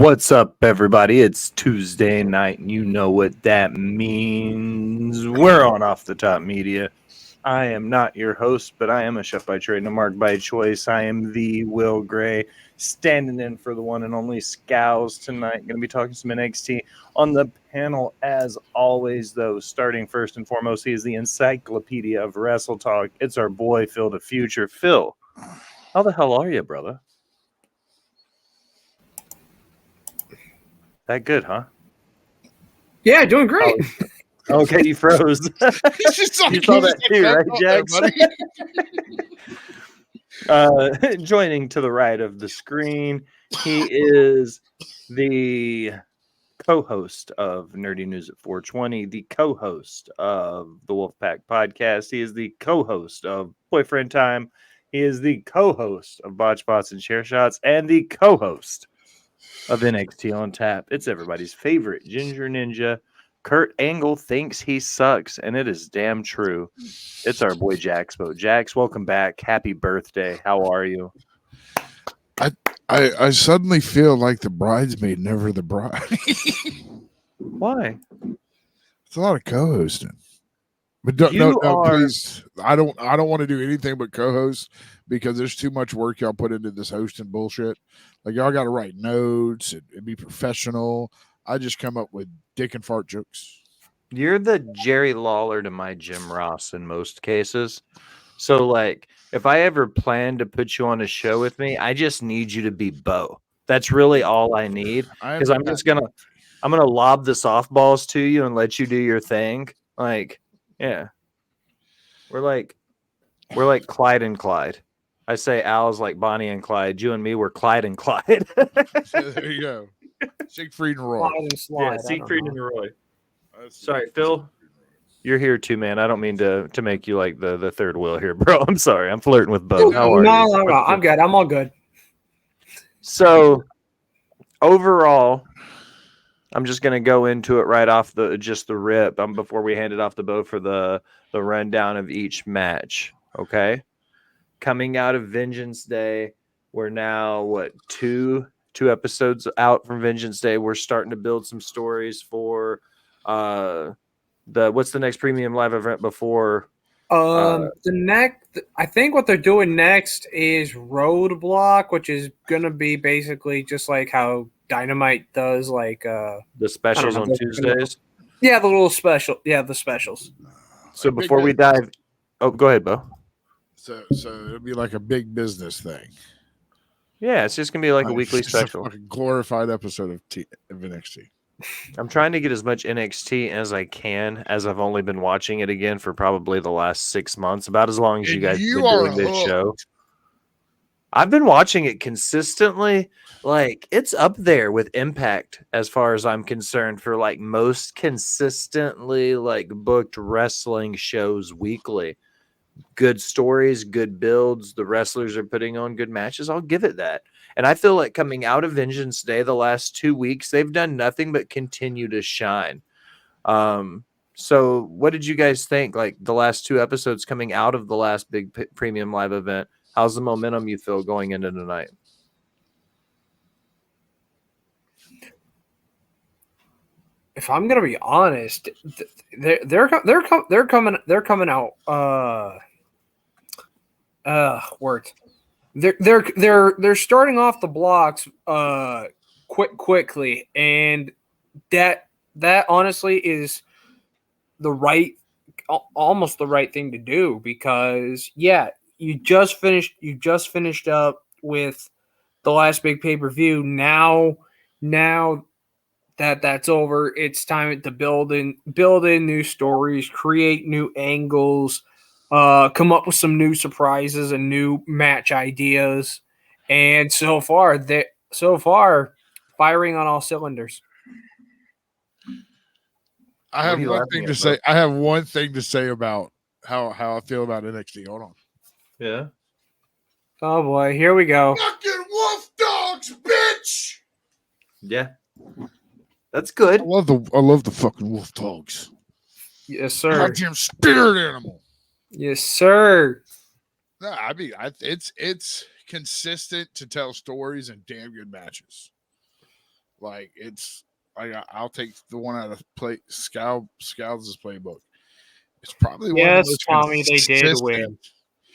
What's up, everybody? It's Tuesday night, and you know what that means. We're on Off the Top Media. I am not your host, but I am a chef by trade and a mark by choice. I am the Will Gray, standing in for the one and only Scows tonight. Going to be talking some NXT on the panel, as always, though. Starting first and foremost, he is the encyclopedia of Wrestle Talk. It's our boy, Phil the Future. Phil, how the hell are you, brother? That good, huh? Yeah, doing great. Okay, you froze. He's just like, You saw that too, right, Jax? Joining to the right of the screen, he is the co-host of Nerdy News at 420, the co-host of the Wolfpack Podcast. He is the co-host of Boyfriend Time. He is the co-host of Botch Bots and Chair Shots, and the co-host of NXT on Tap. It's everybody's favorite Ginger Ninja. Kurt Angle thinks he sucks, and it is damn true. It's our boy Jaxpo. Jax, welcome back. Happy birthday. How are you? I suddenly feel like the bridesmaid, never the bride. Why? It's a lot of co-hosting. But please. I don't want to do anything but co-host because there's too much work y'all put into this hosting bullshit. Like, y'all got to write notes and be professional. I just come up with dick and fart jokes. You're the Jerry Lawler to my Jim Ross in most cases. So, like, if I ever plan to put you on a show with me, I just need you to be Bo. That's really all I need. Because I'm gonna lob the softballs to you and let you do your thing. Like, yeah. We're like Clyde and Clyde. I say Al's like Bonnie and Clyde. You and me were Clyde and Clyde. There you go. Siegfried and Roy. Yeah, Siegfried and Roy. Sorry, Phil. You're here too, man. I don't mean to make you like the third wheel here, bro. I'm sorry. I'm flirting with Bo. How are you? No. I'm good. I'm all good. So, overall, I'm just gonna go into it right off the rip. Before we hand it off to Bo for the rundown of each match. Okay, coming out of Vengeance Day, we're now two episodes out from Vengeance Day. We're starting to build some stories for what's the next premium live event before the next, I think what they're doing next is Roadblock, which is gonna be basically just like how Dynamite does, like the specials on Tuesdays. Yeah, the little special. Yeah, the specials. So like before we dive, go ahead, Bo. So it'll be like a big business thing. Yeah, it's just gonna be like a weekly special, a glorified episode of NXT. I'm trying to get as much NXT as I can, as I've only been watching it again for probably the last 6 months, about as long as you guys have been doing this show. I've been watching it consistently. Like, it's up there with Impact as far as I'm concerned for like most consistently like booked wrestling shows weekly. Good stories, good builds. The wrestlers are putting on good matches. I'll give it that. And I feel like coming out of Vengeance Day, the last 2 weeks, they've done nothing but continue to shine. So what did you guys think? Like the last 2 episodes coming out of the last big premium live event, how's the momentum you feel going into tonight? If I'm gonna be honest, they're coming out. Words. They're starting off the blocks quickly, and that honestly is almost the right thing to do, because you just finished up with the last big pay-per-view. Now that's over, it's time to build in new stories, create new angles, come up with some new surprises and new match ideas. And so far firing on all cylinders. I have one thing to say. I have one thing to say about how I feel about NXT. Hold on. Yeah. Oh boy, here we go. Fucking wolf dogs, bitch. Yeah. That's good. I love the fucking wolf dogs. Yes, sir. Goddamn spirit animal. Yes, sir. No, I mean, it's consistent to tell stories and damn good matches. Like it's like I'll take the one out of Scouts' playbook. It's probably one of the Yes, most Tommy, they did consistent. win.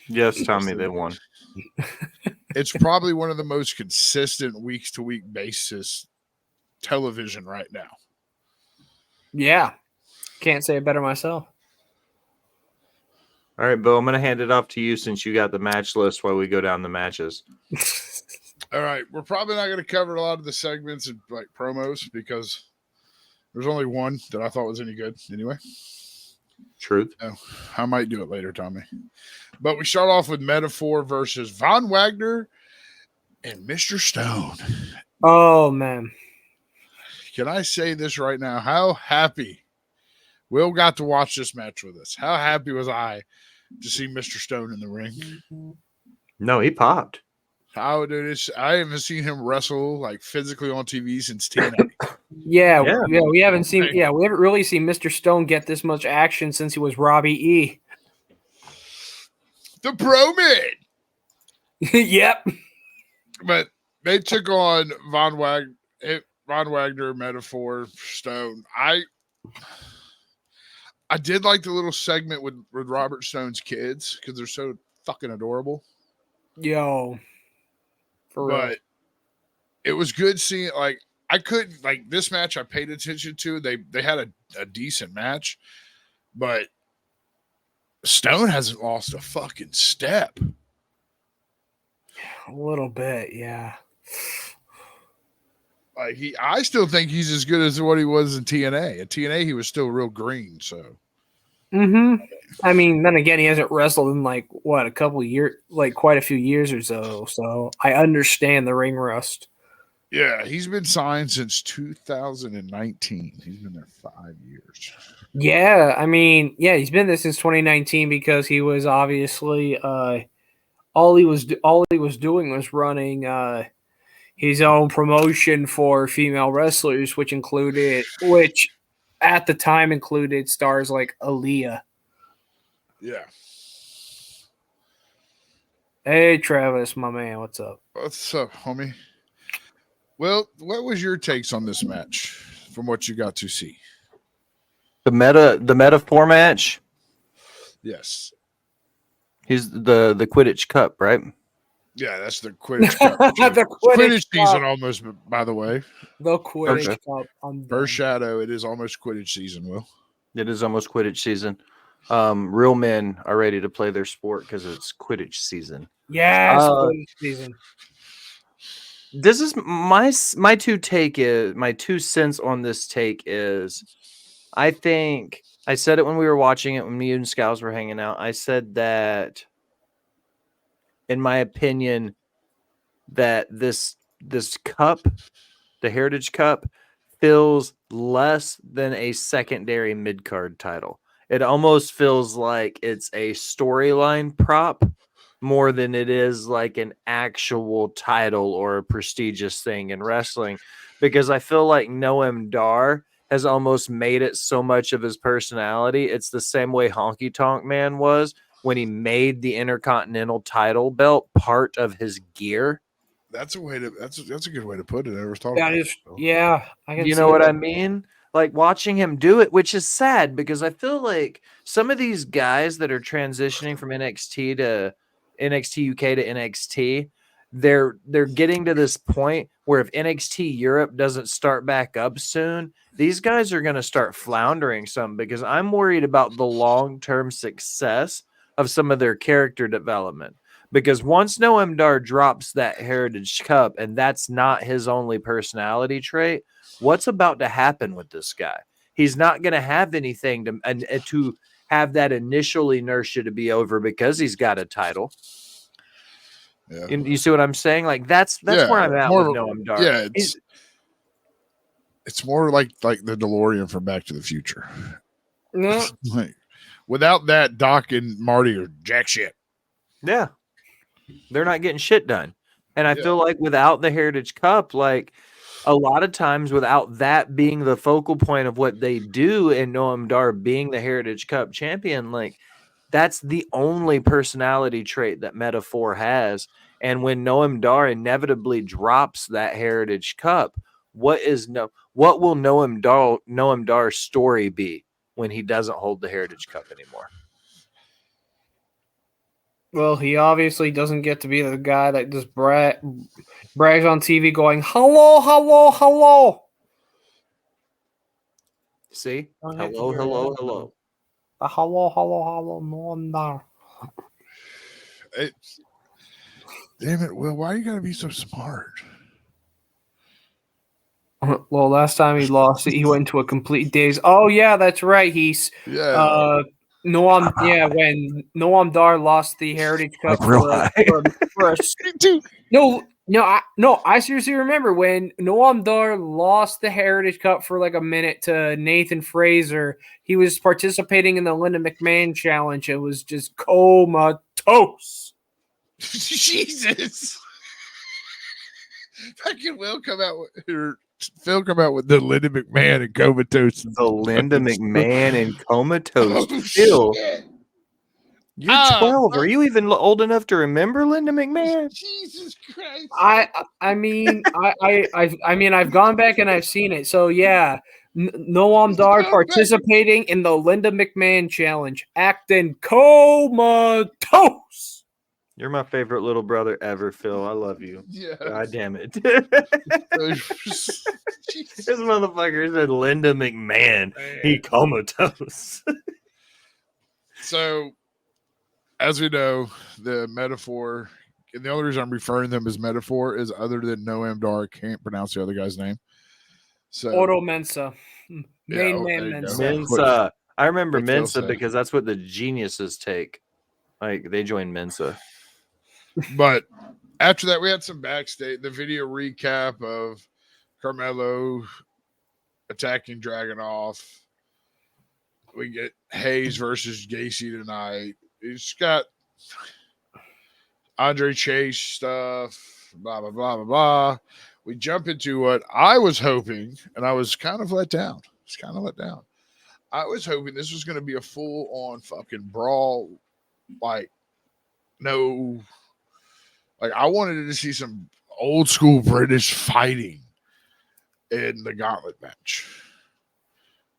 Yes, Tommy, they won. It's probably one of the most consistent week to week basis television right now. Yeah. Can't say it better myself. All right, Bill, I'm going to hand it off to you since you got the match list while we go down the matches. All right. We're probably not going to cover a lot of the segments and like promos because there's only one that I thought was any good anyway. Truth. So I might do it later, Tommy. But we start off with Metaphor versus Von Wagner and Mr. Stone. Oh, man. Can I say this right now? How happy Will got to watch this match with us. How happy was I to see Mr. Stone in the ring? No, he popped. I haven't seen him wrestle like physically on TV since TNA. Yeah, we haven't really seen Mr. Stone get this much action since he was Robbie E. The Pro Man. Yep. But they took on Von Wagner, Metaphor, Stone. I did like the little segment with Robert Stone's kids because they're so fucking adorable. Yo. For real. But it was good seeing like I couldn't like this match I paid attention to. They had a decent match, but Stone hasn't lost a fucking step. A little bit, yeah. Like I still think he's as good as what he was in TNA. At TNA, he was still real green. So, I mean, then again, he hasn't wrestled in like what a couple of years, like quite a few years or so. So I understand the ring rust. Yeah, he's been signed since 2019. He's been there 5 years. Yeah, I mean, yeah, he's been there since 2019 because he was obviously all he was doing was running his own promotion for female wrestlers, which at the time included stars like Aaliyah. Yeah. Hey, Travis, my man, what's up? What's up, homie? Well, what was your takes on this match from what you got to see? The Metaphor match. Yes. He's the Quidditch Cup, right? Yeah, that's the Quidditch Cup. The Quidditch season almost, by the way. The Quidditch Cup. First shadow, it is almost Quidditch season, Will. It is almost Quidditch season. Real men are ready to play their sport because it's Quidditch season. Yes, Quidditch season. This is my 2 cents on this take is I think I said it when we were watching it when me and Scows were hanging out. I said that in my opinion that this cup, the Heritage Cup, feels less than a secondary mid-card title. It almost feels like it's a storyline prop more than it is like an actual title or a prestigious thing in wrestling, because I feel like Noam Dar has almost made it so much of his personality. It's the same way Honky Tonk Man was when he made the Intercontinental title belt part of his gear. That's a good way to put it. I never thought That about is, it. yeah. You know what I mean? Like watching him do it, which is sad because I feel like some of these guys that are transitioning from NXT UK to NXT, they're getting to this point where if NXT Europe doesn't start back up soon, these guys are going to start floundering some, because I'm worried about the long-term success of some of their character development. Because once Noam Dar drops that Heritage Cup and that's not his only personality trait, what's about to happen with this guy? He's not going to have anything to have that initial inertia to be over because he's got a title. Yeah. You see what I'm saying? Like that's where I'm at with Noam Dar. Yeah, it's more like the DeLorean from Back to the Future. Yeah. Like, without that, Doc and Marty are jack shit. Yeah. They're not getting shit done. And I feel like without the Heritage Cup, like a lot of times without that being the focal point of what they do and Noam Dar being the Heritage Cup champion, like that's the only personality trait that Metaphor has. And when Noam Dar inevitably drops that Heritage Cup, what will Noam Dar's story be when he doesn't hold the Heritage Cup anymore? Well, he obviously doesn't get to be the guy that just brags on TV going, hello, hello, hello. See? Hello, hello, hello. Hello, hello, hello, Noam Dar. Damn it, Will, why you gotta be so smart? Well, last time he lost it, he went into a complete daze. Oh yeah, that's right. When Noam Dar lost the Heritage Cup for a I seriously remember when Noam Dar lost the Heritage Cup for like a minute to Nathan Fraser. He was participating in the Linda McMahon challenge. It was just comatose. Jesus. Fucking Will come out with Phil come out with the Linda McMahon and comatose. The Linda McMahon and comatose. Oh, Phil, shit. you're 12. Are you even old enough to remember Linda McMahon? Jesus Christ. I mean, I've gone back and I've seen it. So yeah, Noam Dar participating in the Linda McMahon challenge, acting comatose. You're my favorite little brother ever, Phil. I love you. Yeah. God damn it. This motherfucker said Linda McMahon. Man. He comatose. So, as we know, the metaphor, and the only reason I'm referring them as metaphor is other than Noam Dar, can't pronounce the other guy's name. So Otto Mensa. Main man Mensa. Mensa. I remember Mensa because that's what the geniuses take. Like, they join Mensa. But after that, we had some backstage, the video recap of Carmelo attacking Dragunov. We get Hayes versus Gacy tonight. It's got Andre Chase stuff, blah, blah, blah, blah, blah. We jump into what I was hoping, and I was kind of let down. I was hoping this was going to be a full-on fucking brawl. Like, no. Like, I wanted to see some old school British fighting in the gauntlet match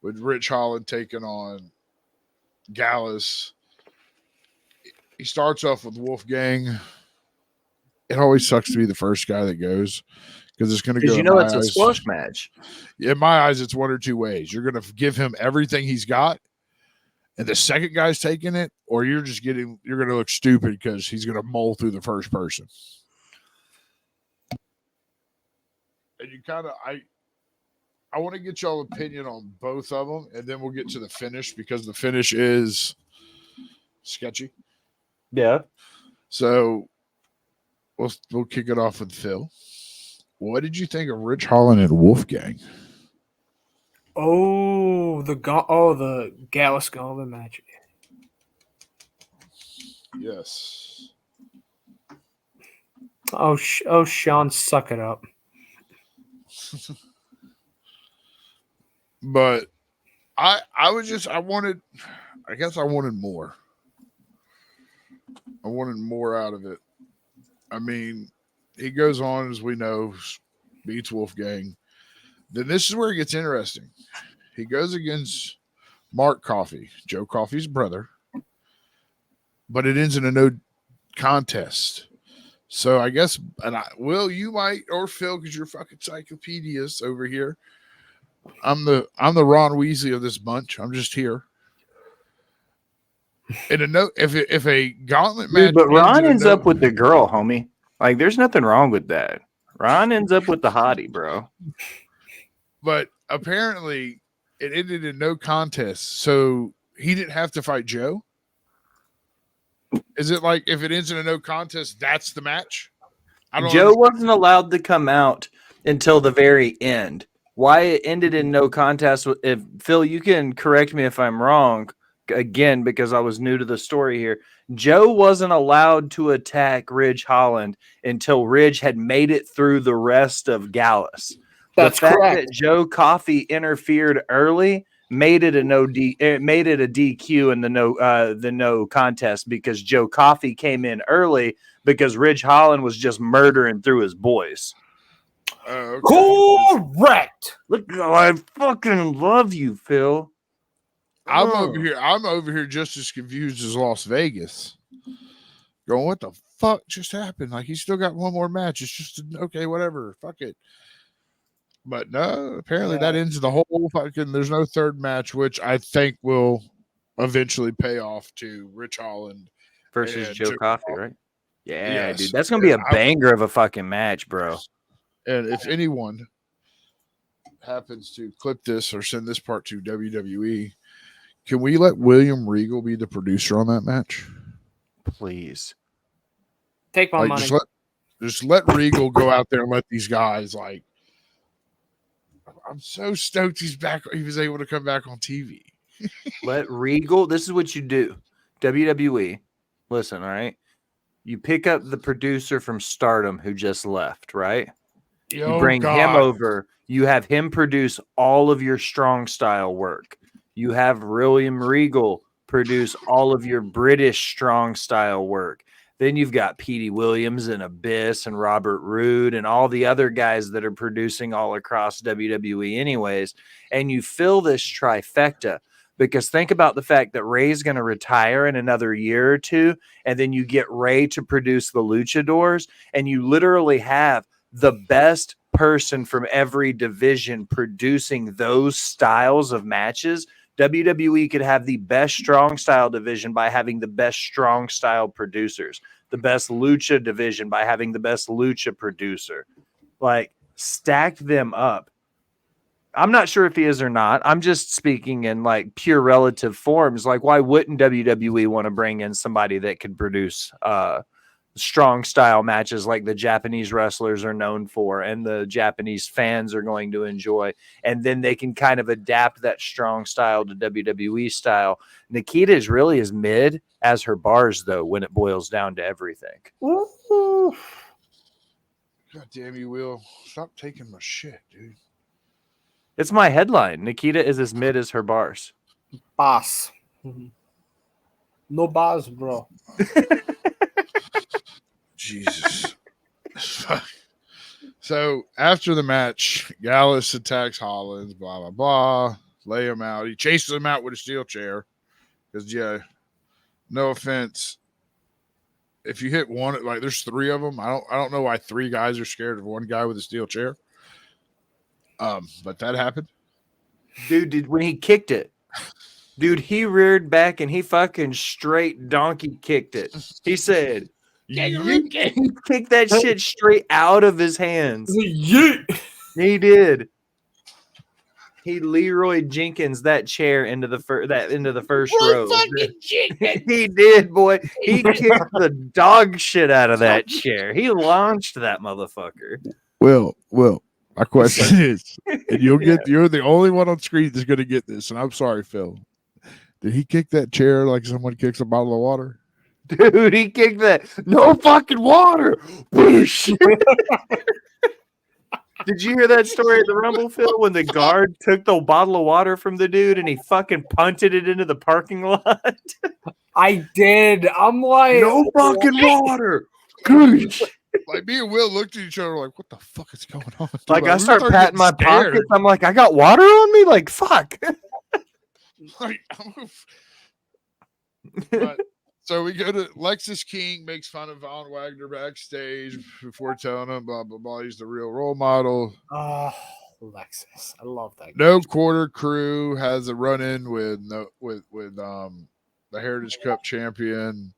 with Rich Holland taking on Gallus. He starts off with Wolfgang. It always sucks to be the first guy that goes because it's going to go. It's a squash match. In my eyes, it's one or two ways. You're going to give him everything he's got, and the second guy's taking it, or you're going to look stupid because he's going to mull through the first person. And you kind of, I want to get y'all opinion on both of them, and then we'll get to the finish because the finish is sketchy. Yeah. So we'll kick it off with Phil. What did you think of Rich Holland and Wolfgang? Oh, the Gallus Gauntlet match. Yes. Oh, Sean, suck it up. But I wanted more. I wanted more out of it. I mean, he goes on, as we know, beats Wolfgang. Then this is where it gets interesting. He goes against Mark Coffey, Joe Coffey's brother, but it ends in a no contest. So I guess, Will, you might, or Phil, because you're fucking encyclopedias over here. I'm the Ron Weasley of this bunch. I'm just here. In a note, if a gauntlet match, but Ron ends up with the girl, homie. Like, there's nothing wrong with that. Ron ends up with the hottie, bro. But apparently, it ended in no contest, so he didn't have to fight Joe. Is it like if it ends in a no contest, that's the match? Joe wasn't allowed to come out until the very end. Why it ended in no contest? If Phil, you can correct me if I'm wrong. Again, because I was new to the story here, Joe wasn't allowed to attack Ridge Holland until Ridge had made it through the rest of Gallus. That's correct. The fact that Joe Coffey interfered early made it a DQ in the no contest because Joe Coffey came in early because Ridge Holland was just murdering through his boys. Okay. Correct. Look, I fucking love you, Phil. I'm over here just as confused as Las Vegas. Going, what the fuck just happened? Like, he's still got one more match. It's just okay, whatever. Fuck it. But no, apparently that ends the whole fucking. There's no third match, which I think will eventually pay off to Rich Holland versus Joe Coffey, right? Yeah, yes. Dude, that's gonna be a banger of a fucking match, bro. And if anyone happens to clip this or send this part to WWE, can we let William Regal be the producer on that match? Please. Take my money. Just let Regal go out there and let these guys like. I'm so stoked he's back. He was able to come back on TV. Let Regal. This is what you do, WWE. Listen, all right. You pick up the producer from Stardom who just left, right? You bring him over. You have him produce all of your strong style work. You have William Regal produce all of your British strong style work. Then you've got Petey Williams and Abyss and Robert Roode and all the other guys that are producing all across WWE anyways. And you fill this trifecta because think about the fact that Ray's going to retire in another year or two. And then you get Ray to produce the Luchadors. And you literally have the best person from every division producing those styles of matches. WWE could have the best strong style division by having the best strong style producers, the best lucha division by having the best lucha producer. Like, stack them up. I'm not sure if he is or not. I'm just speaking in like pure relative forms. Like, why wouldn't WWE want to bring in somebody that could produce strong style matches like the Japanese wrestlers are known for and the Japanese fans are going to enjoy, and then they can kind of adapt that strong style to WWE style. Nikita is really as mid as her bars, though, when it boils down to everything. God damn you, Will. Stop taking my shit, dude. It's my headline. Nikita is as mid as her bars. Boss. No bars, bro. Jesus. So after the match, Gallus attacks Hollins, blah, blah, blah. Lay him out. He chases him out with a steel chair. Because, yeah, no offense. If you hit one, like there's three of them. I don't know why three guys are scared of one guy with a steel chair. But that happened. Dude, when he kicked it, dude, he reared back and he fucking straight donkey kicked it. He said, he kicked that shit straight out of his hands. He did. He Leroy Jenkins that chair into the first row. He did, boy. He kicked the dog shit out of that chair. He launched that motherfucker. Well, my question is, and you're the only one on screen that's going to get this, and I'm sorry, Phil. Did he kick that chair like someone kicks a bottle of water? Dude, he kicked that. No fucking water. Whoosh. Did you hear that story at the Rumble, Phil, when the guard took the bottle of water from the dude and he fucking punted it into the parking lot? I did. I'm like, no fucking water. Goosh. Like, me and Will looked at each other like, what the fuck is going on? Dude, like I start patting my pockets. I'm like, I got water on me? Like, fuck. But, so we go to Lexus King makes fun of Von Wagner backstage before telling him blah blah blah. He's the real role model. Oh, Lexus, I love that. No Quarter Crew has a run in with the Heritage Cup champion.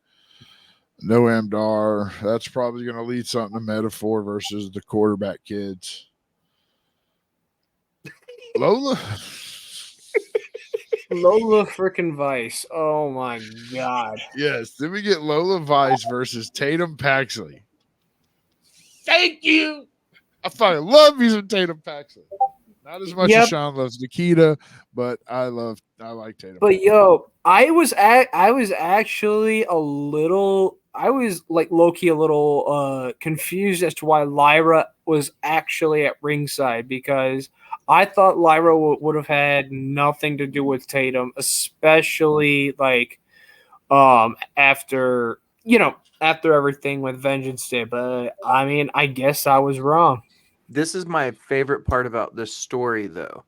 No Amdar. That's probably going to lead something to Metaphor versus the quarterback kids. Lola freaking Vice. Oh my god. Yes. Then we get Lola Vice versus Tatum Paxley. Thank you. I fucking love me some Tatum Paxley. Not as much as Sean loves Nikita, but I like Tatum. But yo, I was actually a little. I was like low-key a little confused as to why Lyra was actually at ringside, because I thought Lyra would have had nothing to do with Tatum, especially like after everything with Vengeance Day. But I mean, I guess I was wrong. This is my favorite part about this story, though,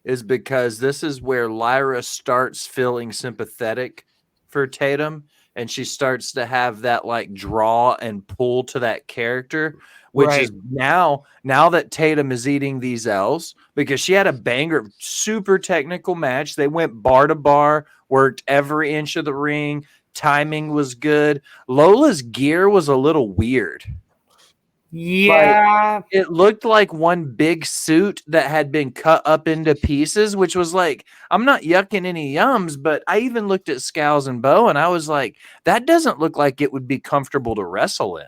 is because this is where Lyra starts feeling sympathetic for Tatum, and she starts to have that like draw and pull to that character, which is now that Tatum is eating these L's, because she had a banger, super technical match. They went bar to bar, worked every inch of the ring. Timing was good. Lola's gear was a little weird. Yeah. Like, it looked like one big suit that had been cut up into pieces, which was like, I'm not yucking any yums, but I even looked at Scowls and Bo and I was like, that doesn't look like it would be comfortable to wrestle in.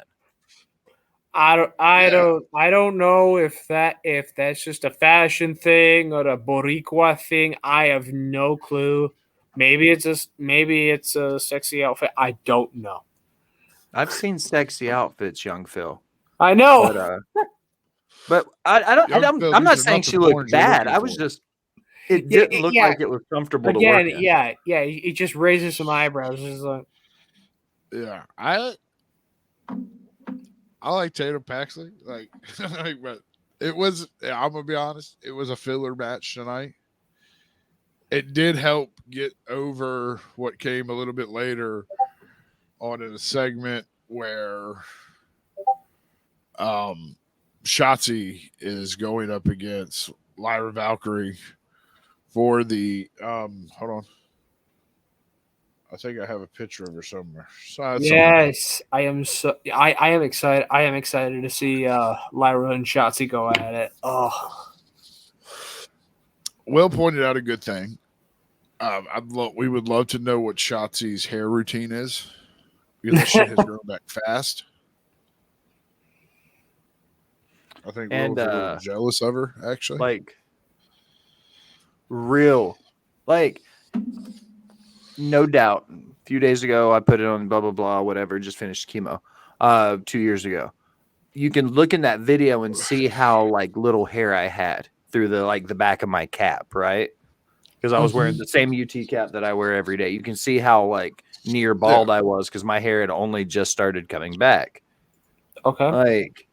I don't know if that's just a fashion thing or a Boricua thing. I have no clue. Maybe it's a sexy outfit. I don't know. I've seen sexy outfits, young Phil. I know. But I'm not saying she looked bad. I was just, it didn't look like it was comfortable to work in. Yeah. It just raises some eyebrows. It's like, yeah, I like Tatum Paxley. Like, but it was. I'm gonna be honest. It was a filler match tonight. It did help get over what came a little bit later on in a segment where Shotzi is going up against Lyra Valkyrie for the hold on. I think I have a picture of her somewhere. Yes, I am excited. I am excited to see Lyra and Shotzi go at it. Oh. Will pointed out a good thing. We would love to know what Shotzi's hair routine is, because that shit has grown back fast. I think Will's a little jealous of her, actually. Like, real. Like, no doubt. A few days ago, I put it on blah, blah, blah, whatever, just finished chemo 2 years ago. You can look in that video and see how, like, little hair I had through the back of my cap, right? Because I was wearing the same UT cap that I wear every day. You can see how, like, near bald I was because my hair had only just started coming back. Okay. Like,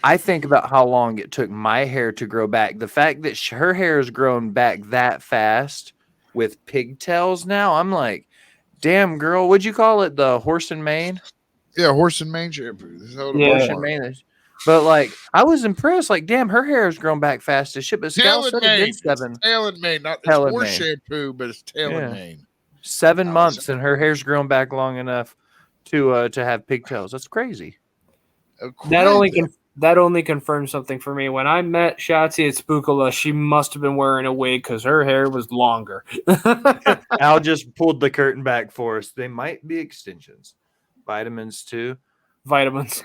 I think about how long it took my hair to grow back. The fact that her hair has grown back that fast with pigtails now, I'm like, damn, girl, what'd you call it? The horse and mane? Yeah, horse and mane shampoo. Horse and mane. But, like, I was impressed. Like, damn, her hair has grown back fast as shit. But tail and mane. 7. Tail and mane. Not it's horse shampoo, but it's tail and mane. 7 months, and her hair's grown back long enough to have pigtails. That's crazy. That only confirms something for me. When I met Shotzi at Spookala, she must have been wearing a wig because her hair was longer. Al just pulled the curtain back for us. They might be extensions. Vitamins, too. Vitamins.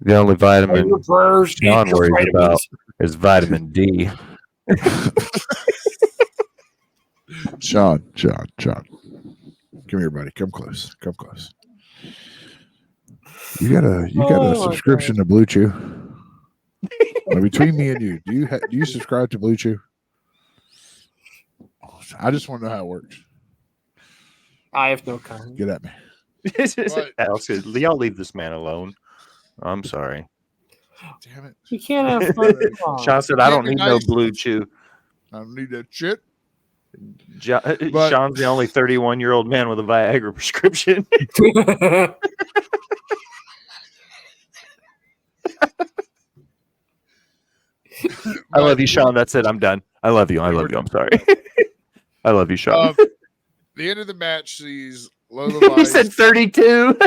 The only vitamin John worries about is vitamin D. Sean. Come here, buddy. Come close. You got a subscription to Blue Chew? Between me and you, do you subscribe to Blue Chew? I just want to know how it works. I have no comment. Get at me. Alex said, y'all leave this man alone. I'm sorry. Damn it. You can't have fun. Sean said, I don't need no Blue Chew. I don't need that shit. Sean's the only 31-year-old man with a Viagra prescription. I love you, Sean. That's it. I'm done. I love you. I'm sorry. I love you, Sean. The end of the match sees Lola. He said 32.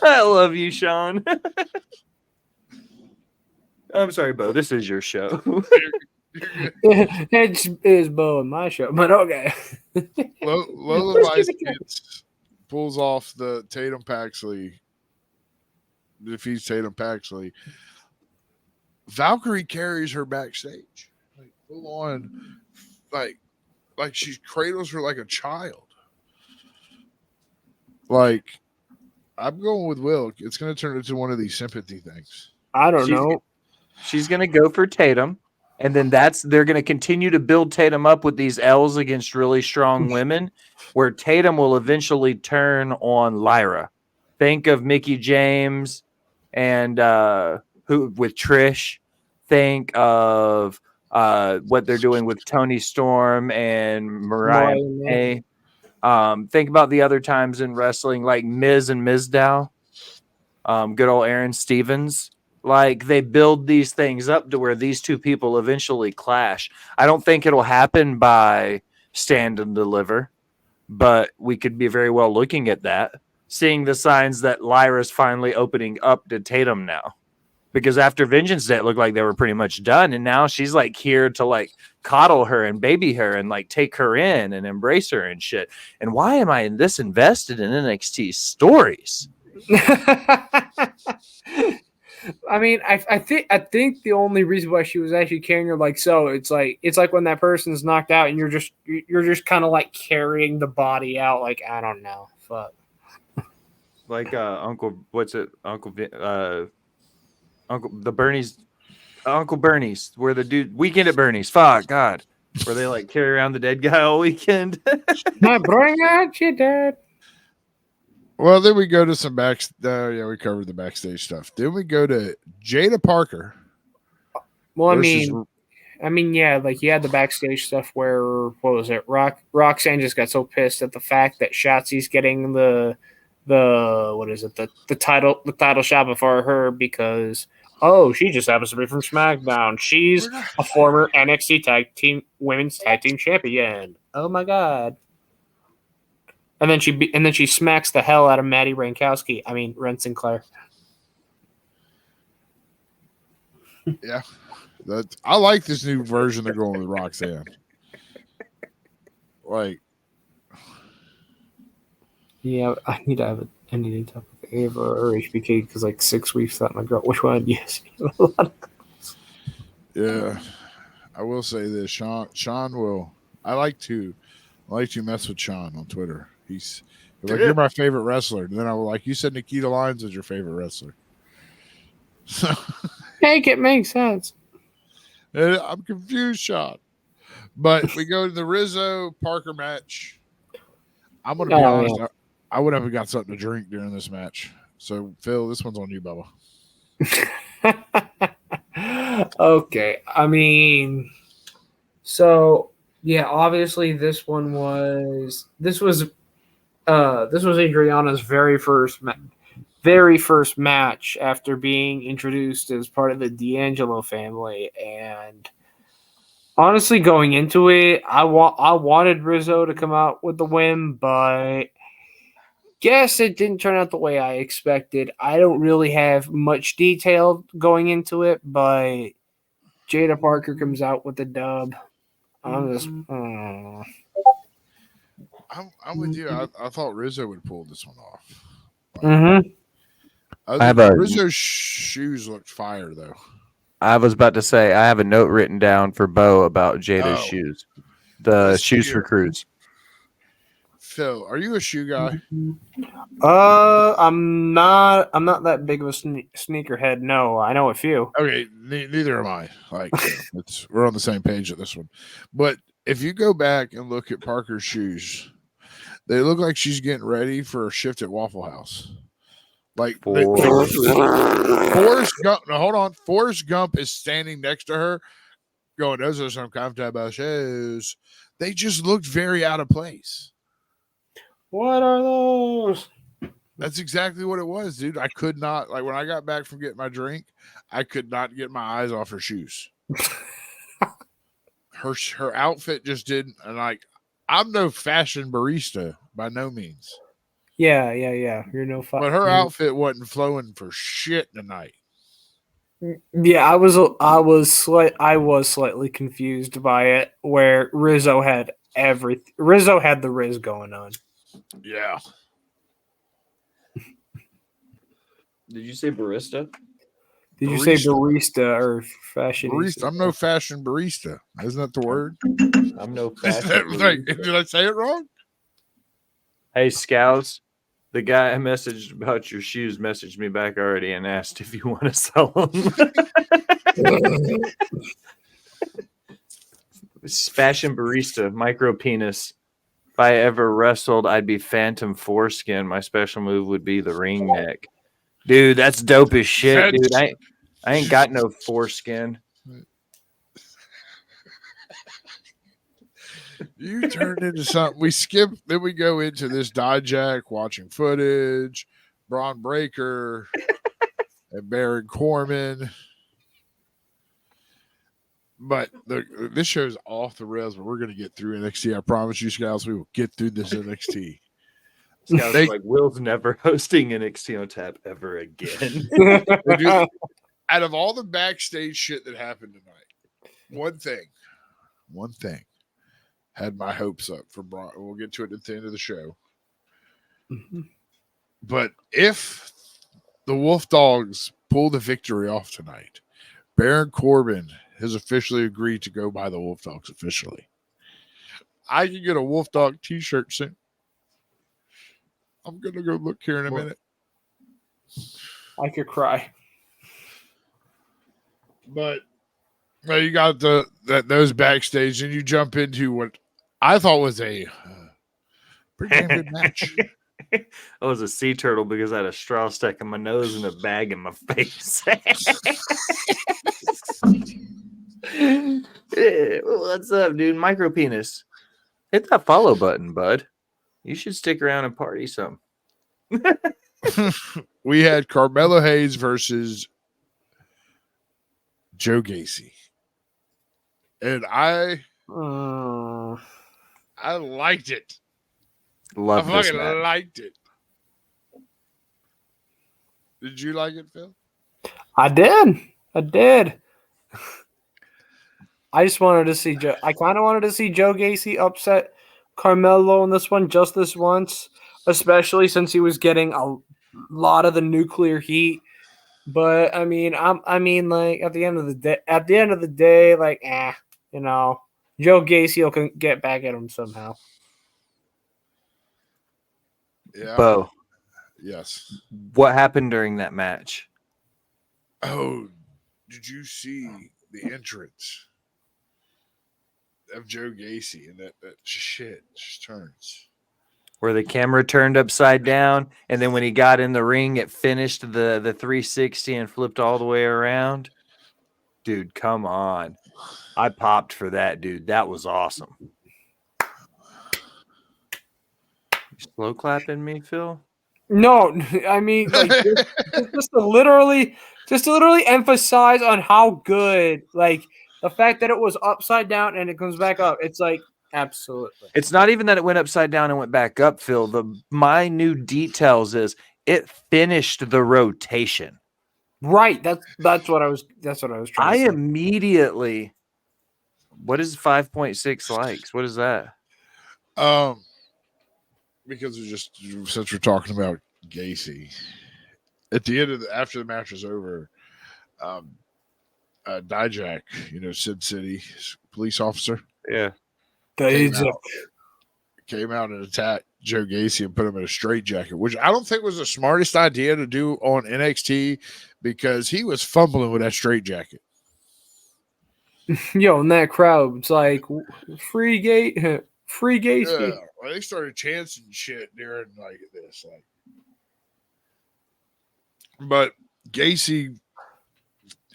I love you, Sean. I'm sorry, Bo. This is your show. It's Bo and my show, but okay. Lola Vice pulls off the Tatum Paxley. Defeats Tatum Paxley. Valkyrie carries her backstage, like full on, like she cradles her like a child. Like, I'm going with Will. It's going to turn into one of these sympathy things. I don't know. She's going to go for Tatum, and then they're going to continue to build Tatum up with these L's against really strong women, where Tatum will eventually turn on Lyra. Think of Mickey James and who with Trish. Think of what they're doing with Tony Storm and Mariah May. Think about the other times in wrestling, like Miz and Mizdow. Good old Aaron Stevens. Like, they build these things up to where these two people eventually clash. I don't think it'll happen by Stand and Deliver, but we could be very well looking at that, seeing the signs that Lyra's finally opening up to Tatum now. Because after Vengeance Day, it looked like they were pretty much done, and now she's like here to like coddle her and baby her and like take her in and embrace her and shit. And why am I this invested in NXT stories? I mean, I think the only reason why she was actually carrying her like so, it's like when that person's knocked out and you're just kind of like carrying the body out, like, I don't know, fuck. Like Uncle Bernie's, where the dude Weekend at Bernie's, fuck God, where they like carry around the dead guy all weekend. Bring out your dad. Well, then we go to some we covered the backstage stuff. Then we go to Jada Parker. Well, I mean, yeah, like you had the backstage stuff where, what was it? Roxanne just got so pissed at the fact that Shotzi's getting the title shot before her because she just happens to be from SmackDown. She's a former NXT women's tag team champion. Oh my God. And then she smacks the hell out of Maddie Rankowski. I mean, Ren Sinclair. Yeah, I like this new version they're going with Roxanne. Like, yeah, I need to have anything to talk with Ava or HBK because like 6 weeks without my girl. Which one? Yes. Yeah, I will say this. Sean will. I like to mess with Sean on Twitter. He's like, you're my favorite wrestler. And then I was like, you said Nikita Lyons is your favorite wrestler. So, make it make sense. I'm confused, Sean. But we go to the Rizzo Parker match. I'm going to be honest. Yeah. I would have got something to drink during this match. So, Phil, this one's on you, Bubba. Okay. I mean, so, yeah, obviously this was Adriana's very first match after being introduced as part of the D'Angelo family, and honestly, going into it, I wanted Rizzo to come out with the win, but guess it didn't turn out the way I expected. I don't really have much detail going into it, but Jada Parker comes out with the dub. I'm just. I'm with you. I thought Rizzo would pull this one off. Rizzo's shoes looked fire, though. I was about to say, I have a note written down for Bo about Jada's shoes. The shoes for Cruz. Phil, are you a shoe guy? I'm not that big of a sneakerhead. No, I know a few. Okay, neither am I. Like, we're on the same page at this one. But if you go back and look at Parker's shoes, they look like she's getting ready for a shift at Waffle House. Like Forrest Gump. No, hold on. Forrest Gump is standing next to her, going, "Those are some comfortable shoes." They just looked very out of place. What are those? That's exactly what it was, dude. I could not, like, when I got back from getting my drink, I could not get my eyes off her shoes. Her outfit just didn't, and like, I'm no fashion barista by no means. Yeah. You're no fun. But her outfit wasn't flowing for shit tonight. Yeah, I was slightly confused by it, where Rizzo had everything. Rizzo had the Riz going on. Yeah. Did you say barista? Did you say barista or fashion? Barista. I'm no fashion barista. Isn't that the word? I'm no fashion. Did I say it wrong? Hey, Scouts. The guy I messaged about your shoes messaged me back already and asked if you want to sell them. Fashion barista, micro penis. I ever wrestled, I'd be Phantom Foreskin. My special move would be the ring neck. Dude, that's dope as shit, dude. I ain't got no foreskin. You turned into something. We skip, then we go into this Dijak watching footage, Braun Breaker, and Baron Corbin. But this show's off the rails, but we're going to get through NXT. I promise you, Scouts, we will get through this NXT. Scouts like, Will's never hosting NXT on Tap ever again. Out of all the backstage shit that happened tonight, one thing had my hopes up for Braun. We'll get to it at the end of the show. Mm-hmm. But if the Wolf Dogs pull the victory off tonight, Baron Corbin has officially agreed to go by the Wolf Dogs officially. I can get a Wolf Dog t-shirt soon. I'm going to go look here in a minute. I could cry. But you got those backstage, and you jump into what I thought was a pretty damn good match. I was a sea turtle because I had a straw stuck in my nose and a bag in my face. What's up, dude? Micro penis. Hit that follow button, bud. You should stick around and party some. We had Carmelo Hayes versus Joe Gacy. And I liked it. Love I this fucking match. liked it. Did you like it, Phil? I did. I just wanted to see Joe. I kind of wanted to see Joe Gacy upset Carmelo in this one, just this once, especially since he was getting a lot of the nuclear heat. But I mean, like at the end of the day, like, Joe Gacy will get back at him somehow. Yeah. Bo. Yes. What happened during that match? Oh, did you see the entrance of Joe Gacy and that shit just turns? Where the camera turned upside down, and then when he got in the ring, it finished the 360 and flipped all the way around. Dude, come on. I popped for that, dude. That was awesome. You slow clapping me, Phil? No, I mean, like, just to literally emphasize on how good, like, the fact that it was upside down and it comes back up. It's like, absolutely. It's not even that it went upside down and went back up, Phil. The minute details is it finished the rotation. Right. That's what I was trying to say. Immediately. What is 5.6 likes? What is that? Because since we're talking about Gacy, at the end of after the match was over, Dijak, Sid City police officer, yeah, came out and attacked Joe Gacy and put him in a straitjacket, which I don't think was the smartest idea to do on NXT because he was fumbling with that straitjacket. Yo, in that crowd, it's like free Gacy. Yeah, well, they started chanting shit during like this, like. But Gacy,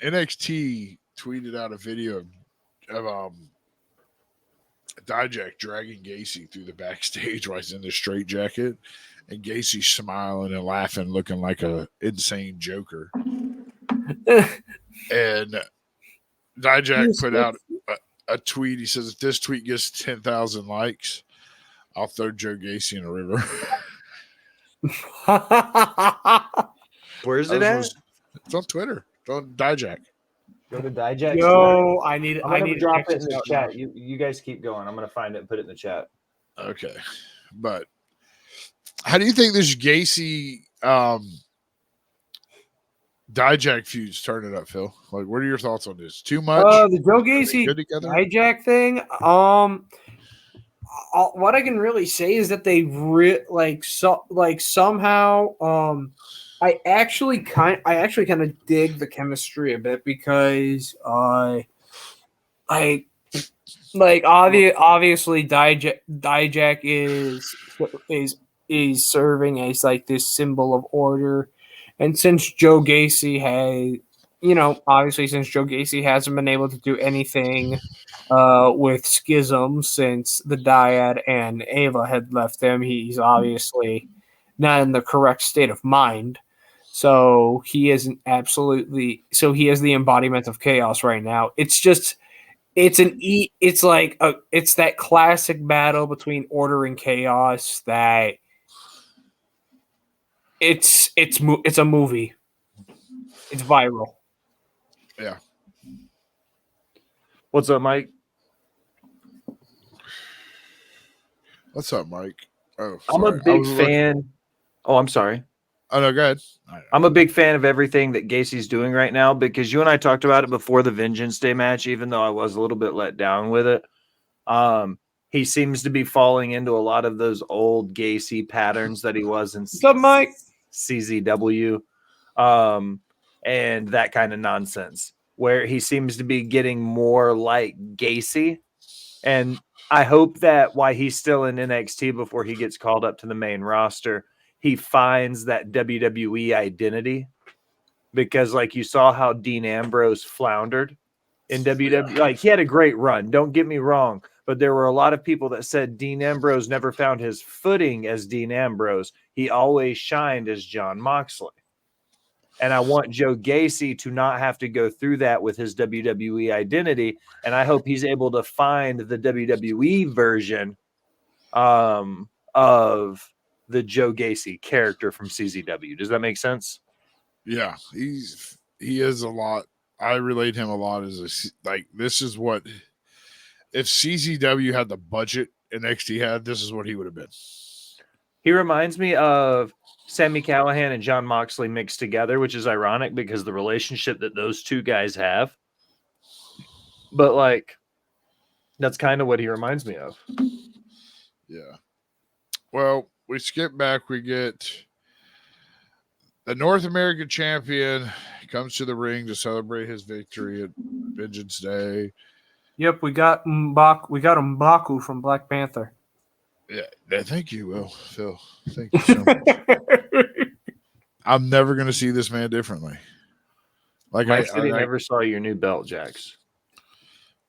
NXT tweeted out a video of Dijak dragging Gacy through the backstage while he's in the straitjacket, and Gacy smiling and laughing, looking like a insane Joker. And Dijak put out a tweet. He says, if this tweet gets 10,000 likes, I'll throw Joe Gacy in a river. Where's it at? It's on Twitter. It's on Dijak. Go to Dijak. Yo, I need to drop it in the chat. Now. You guys keep going. I'm gonna find it and put it in the chat. Okay. But how do you think this Gacy Dijak feud's turning up, Phil? Like, what are your thoughts on this? Too much? The Joe Gacy Dijak thing. What I can really say is that they somehow. I actually kind of dig the chemistry a bit because Like obviously, Dijak is serving as like this symbol of order, and since Joe Gacy obviously since Joe Gacy hasn't been able to do anything with Schism since the Dyad and Ava had left him, he's obviously not in the correct state of mind. So he isn't he is the embodiment of chaos right now. It's that classic battle between order and chaos that it's a movie. It's viral. Yeah. What's up, Mike? What's up, Mike? Oh, I'm a big fan. Oh, I'm sorry. Oh, no, go ahead. I'm a big fan of everything that Gacy's doing right now because you and I talked about it before the Vengeance Day match, even though I was a little bit let down with it. He seems to be falling into a lot of those old Gacy patterns that he was in CZW, and that kind of nonsense, where he seems to be getting more like Gacy. And I hope that while he's still in NXT before he gets called up to the main roster, he finds that WWE identity, because like you saw how Dean Ambrose floundered in WWE. Like, he had a great run, don't get me wrong, but there were a lot of people that said Dean Ambrose never found his footing as Dean Ambrose. He always shined as Jon Moxley. And I want Joe Gacy to not have to go through that with his WWE identity. And I hope he's able to find the WWE version of the Joe Gacy character from CZW. Does that make sense? Yeah, he is a lot. I relate him a lot as this is what, if CZW had the budget NXT had, this is what he would have been. He reminds me of Sami Callihan and Jon Moxley mixed together, which is ironic because the relationship that those two guys have. But like, that's kind of what he reminds me of. Yeah. Well, we skip back. We get the North American champion comes to the ring to celebrate his victory at Vengeance Day. Yep, we got M'Baku from Black Panther. Yeah, thank you, Will. Phil. Thank you so much. I'm never going to see this man differently. Like I never saw your new belt, Jax.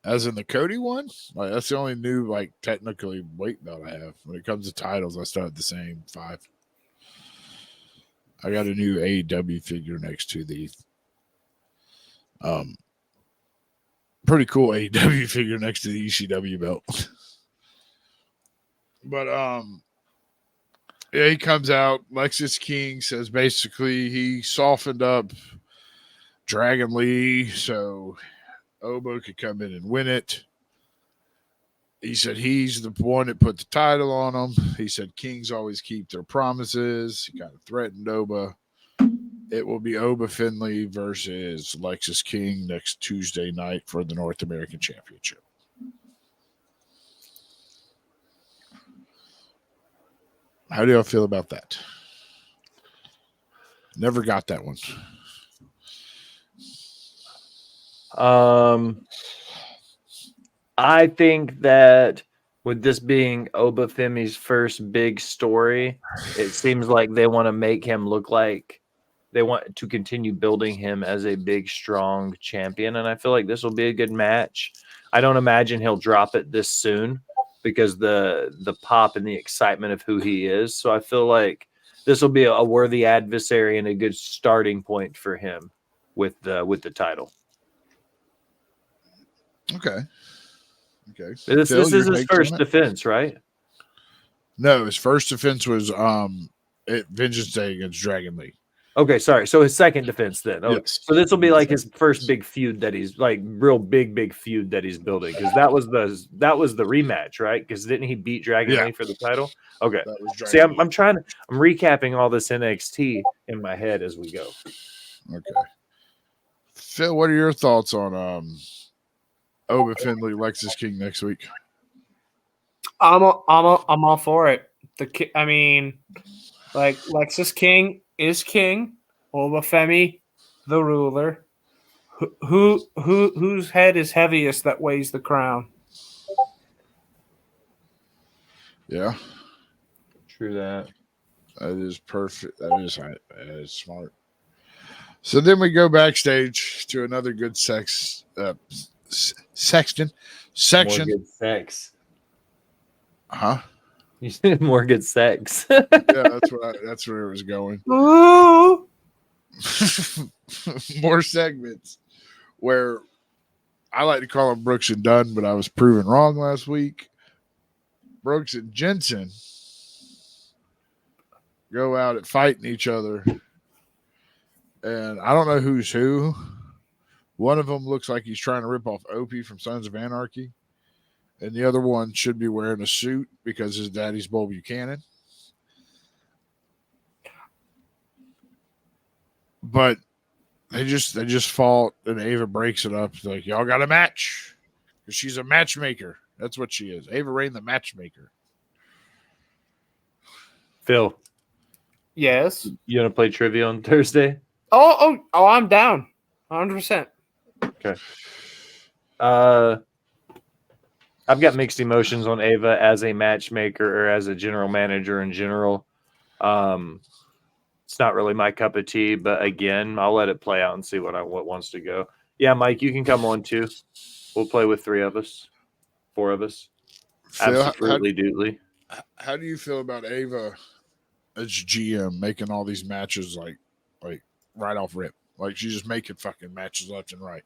As in the Cody one? Like, that's the only new, technically weight belt I have. When it comes to titles, I still have the same 5. I got a new AEW figure next to the pretty cool AEW figure next to the ECW belt. But yeah, he comes out. Lexis King says basically he softened up Dragon Lee so Oba could come in and win it. He said he's the one that put the title on him. He said Kings always keep their promises. He kind of threatened Oba. It will be Oba Finley versus Lexis King next Tuesday night for the North American Championship. How do y'all feel about that? Never got that one. I think that with this being Oba Femi's first big story, it seems like they want to make him look like they want to continue building him as a big, strong champion. And I feel like this will be a good match. I don't imagine he'll drop it this soon because the pop and the excitement of who he is. So I feel like this will be a worthy adversary and a good starting point for him with the title. Okay. This is his first defense, right? No, his first defense was at Vengeance Day against Dragon Lee. Okay, sorry. So his second defense then. Oh, yes. So this will be like his first big feud that he's real big feud that he's building, because that was the rematch, right? Because didn't he beat Dragon Lee for the title? Okay. See, I'm recapping all this NXT in my head as we go. Okay. Phil, what are your thoughts on Oba Finley, Lexis King next week? I'm all for it. Lexis King is king. Oba Femi, the ruler. Whose head is heaviest that weighs the crown? Yeah. True that. That is perfect. That is smart. So then we go backstage to another good section. More good sex. Huh? You said more good sex. Yeah, that's where it was going. More segments where I like to call them Brooks and Dunn, but I was proven wrong last week. Brooks and Jensen go out at fighting each other, and I don't know who's who. One of them looks like he's trying to rip off Opie from Sons of Anarchy, and the other one should be wearing a suit because his daddy's Bull Buchanan. But they just fought, and Ava breaks it up. It's like, y'all got a match, because she's a matchmaker. That's what she is. Ava Rain, the matchmaker. Phil. Yes. You want to play trivia on Thursday? Oh, I'm down. 100%. Okay. I've got mixed emotions on Ava as a matchmaker or as a general manager in general. It's not really my cup of tea, but again, I'll let it play out and see what wants to go. Yeah, Mike, you can come on too. We'll play with 4 of us. Phil, Absolutely. How do you feel about Ava as GM making all these matches like right off rip? Like she's just making fucking matches left and right.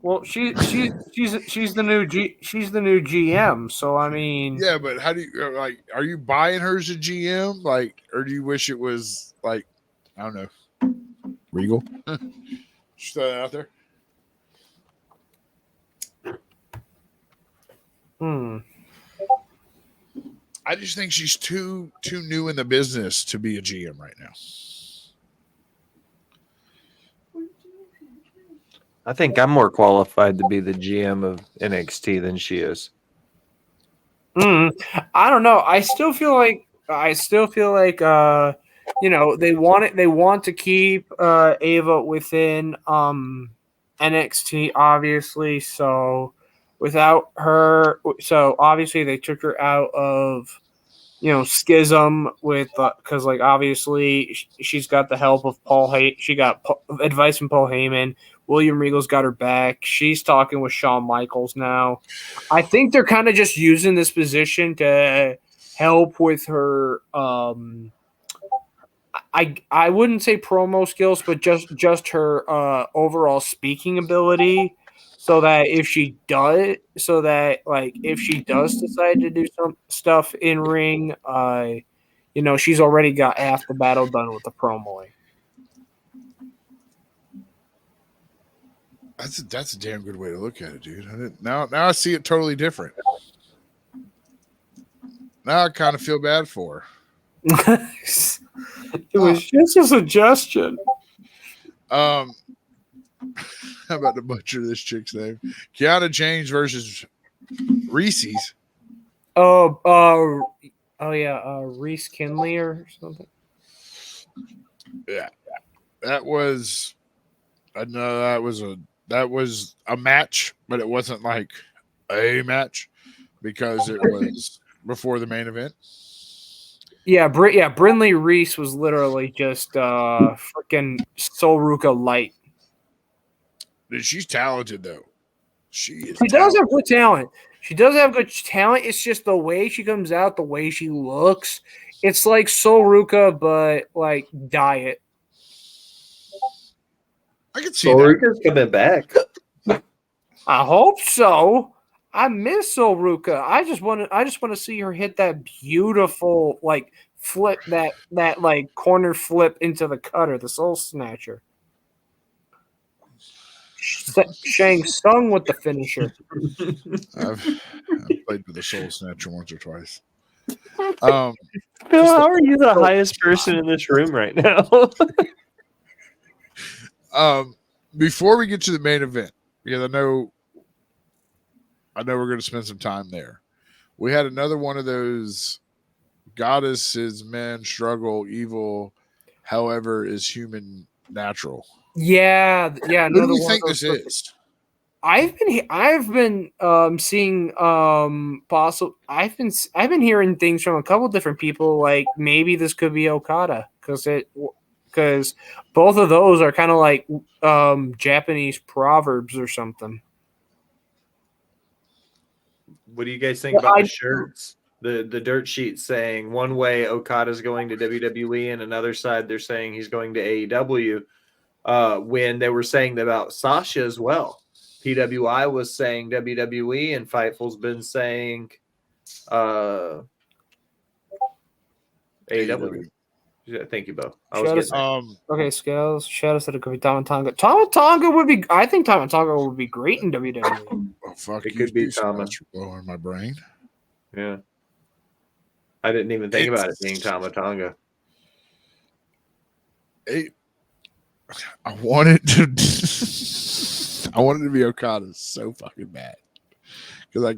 Well, she's the new GM. So I mean, yeah, but how do you Are you buying her as a GM? Or do you wish it was I don't know, Regal? Just throw that out there. I just think she's too new in the business to be a GM right now. I think I'm more qualified to be the GM of NXT than she is. I don't know. I still feel like they want to keep Ava within NXT, obviously. So without her, so obviously they took her out of Schism with because obviously she's got the help of Paul. She got advice from Paul Heyman. William Regal's got her back. She's talking with Shawn Michaels now. I think they're kind of just using this position to help with her. I wouldn't say promo skills, but just her overall speaking ability. So that if she does decide to do some stuff in ring, she's already got half the battle done with the promoing. That's a damn good way to look at it, dude. Now I see it totally different. Now I kind of feel bad for her. It was just a suggestion. How about to butcher this chick's name? Kiana James versus Reese's. Reese Kinley or something. Yeah, that was a match, but it wasn't like a match because it was before the main event. Yeah, Brindley Reese was literally just freaking Sol Ruka light. Dude, she's talented though. She does have good talent. She does have good talent. It's just the way she comes out, the way she looks. It's like Sol Ruka, but like diet. I can see Sol Ruka's coming back. I hope so. I miss Sol Ruka. I just want to see her hit that beautiful flip, that corner flip into the cutter, the Soul Snatcher. Shang Tsung with the finisher. I've played with the Soul Snatcher once or twice. Phil, how are you the highest person in this room right now? Before we get to the main event, because I know we're going to spend some time there. We had another one of those goddesses, men struggle, evil, however, is human natural. Yeah. Who do we think this is? I've been seeing possible. I've been hearing things from a couple different people like maybe this could be Okada because both of those are kind of like Japanese proverbs or something. What do you guys think about the shirts? The dirt sheet saying one way Okada's going to WWE and another side they're saying he's going to AEW. When they were saying about Sasha as well. PWI was saying WWE and Fightful's been saying AEW. Yeah, thank you, Bo. Okay, Scales. Shout out to the could be Tama Tonga. Tama Tonga would be. I think Tama Tonga would be great in WWE. Oh, fuck, it could be Tama. Blowing my brain. Yeah, I didn't even think about it being Tama Tonga. I wanted to be Okada so fucking bad because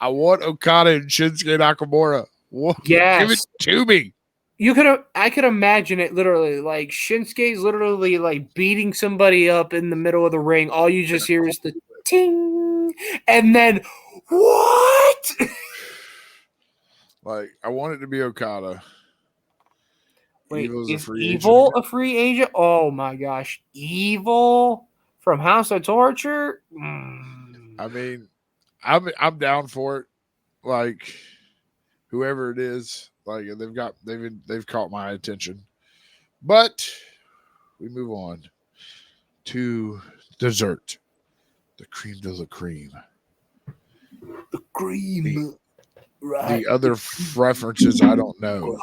I want Okada and Shinsuke Nakamura. Yes, give it to me. I could imagine it literally like Shinsuke's literally like beating somebody up in the middle of the ring. All you just hear is the ting, and then what? Like I want it to be Okada. Wait, is Evil a free agent? Oh my gosh, Evil from House of Torture. I mean, I'm down for it. Like whoever it is, like they've caught my attention. But we move on to dessert, the cream de la cream. The cream. The other references I don't know.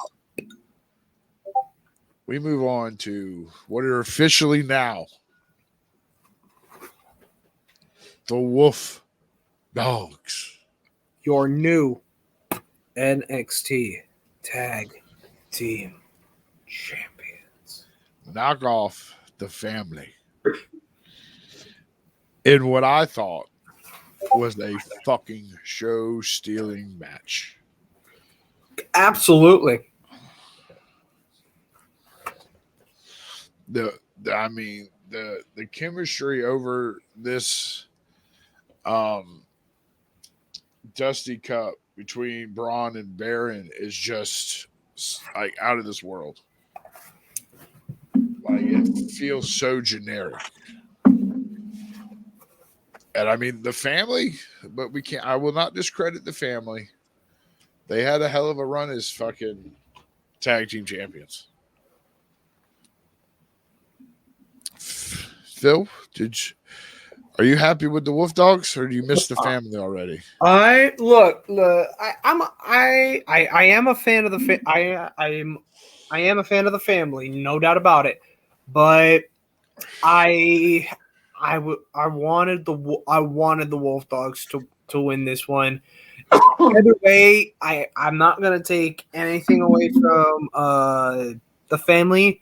We move on to what are officially now the Wolf Dogs. Your new NXT Tag Team Champions. Knock off the family. In what I thought was a fucking show-stealing match. Absolutely. The chemistry over this Dusty Cup between Braun and Baron is just like out of this world. Like it feels so generic. And I mean the family, but I will not discredit the family. They had a hell of a run as fucking tag team champions. Phil, are you happy with the Wolf Dogs, or do you miss the family already? I am a fan of the I am a fan of the family, no doubt about it. But I wanted the Wolf Dogs to win this one. Either way, I'm not gonna take anything away from the family.